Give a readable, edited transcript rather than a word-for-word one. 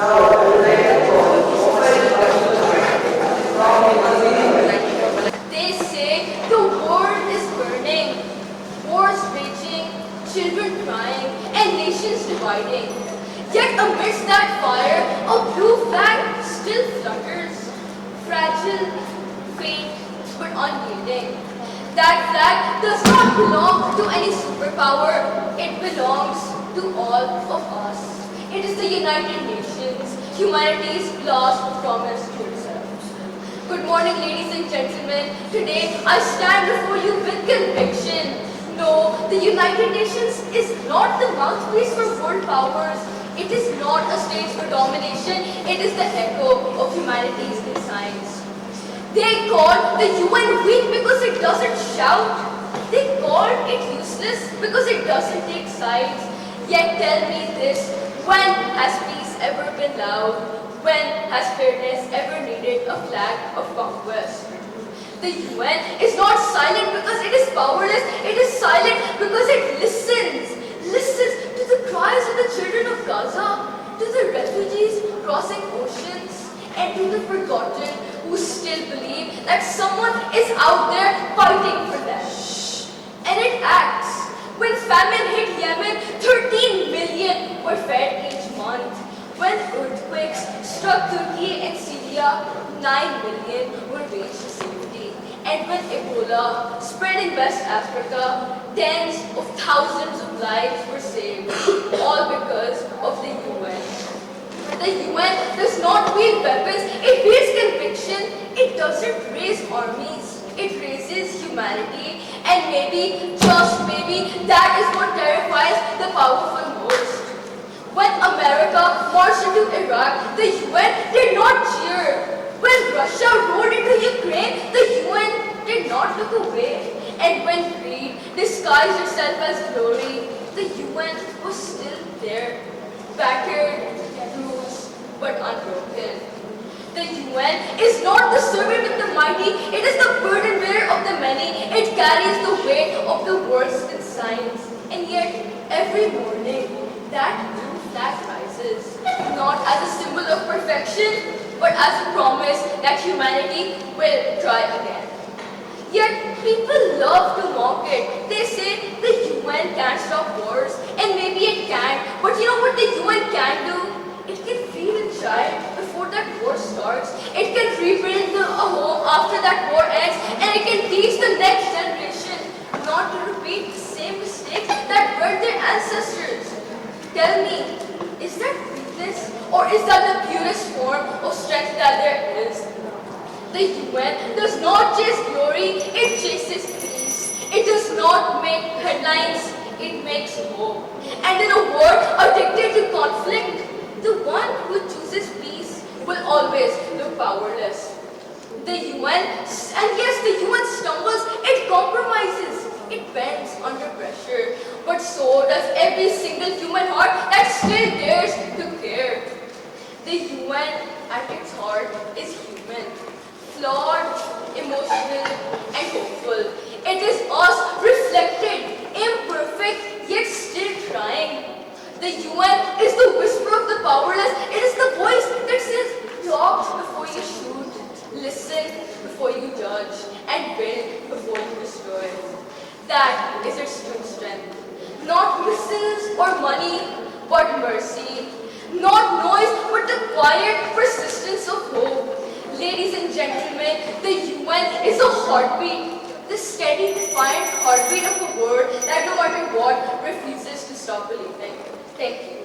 They say the world is burning, wars raging, children crying, and nations dividing. Yet amidst that fire, a blue flag still flutters, fragile, faint, but unyielding. That flag does not belong to any superpower. It belongs to all of us. It is the United Nations, humanity's last promise to itself. Good morning, ladies and gentlemen. Today, I stand before you with conviction. No, the United Nations is not the mouthpiece for world powers. It is not a stage for domination. It is the echo of humanity's designs. They call the UN weak because it doesn't shout. They call it useless because it doesn't take sides. Yet tell me this, when has peace ever been loud? When has fairness ever needed a flag of conquest? The UN is not silent because it is powerless. It is silent because it listens to the cries of the children of Gaza, to the refugees crossing oceans, and to the forgotten who still believe that someone is out there fighting for them. And it acts. When famine hit Yemen, 13 million were fed each month. When earthquakes struck Turkey and Syria, 9 million were raised to safety. And when Ebola spread in West Africa, tens of thousands of lives were saved, all because of the UN. The UN does not wield weapons, it wields conviction. It doesn't raise armies, it raises humanity. And maybe, just maybe, that is what terrifies the powerful most. When America marched into Iraq, the UN did not cheer. When Russia rolled into Ukraine, the UN did not look away. And when greed disguised itself as glory, the UN was still there, battered, bruised, but unbroken. The UN is not the servant of the mighty, it is the burden bearer of the many. It carries the weight of the world's consigns. And yet, every morning, that blue flag rises, not as a symbol of perfection, but as a promise that humanity will try again. Yet, people love to mock it. They say the UN can't stop wars, and maybe it can, but you know what the UN can do? It can feed a child before that war starts. It can rebuild a home after that war ends, and it can teach the next generation not to repeat the same mistakes that hurt their ancestors. Tell me, is that weakness, or is that the purest form of strength that there is? The UN does not chase glory, it chases peace. It does not make headlines, it makes hope. And in a world addicted to conflict, the one who chooses peace will always look powerless. The UN, and yes, the UN stumbles, it compromises, it bends under pressure. But so does every single human heart that still dares to care. The UN at its heart is human, flawed, emotional, and hopeful. It is us reflected, imperfect, yet still trying. The UN is the whisper of the powerless. It is the voice that says, talk before you shoot, listen before you judge, and build before you destroy. That is its true strength. Not missiles or money, but mercy. Not noise, but the quiet persistence of hope. Ladies and gentlemen, the UN is a heartbeat. The steady, defiant heartbeat of a world that no matter what refuses to stop believing. Thank you.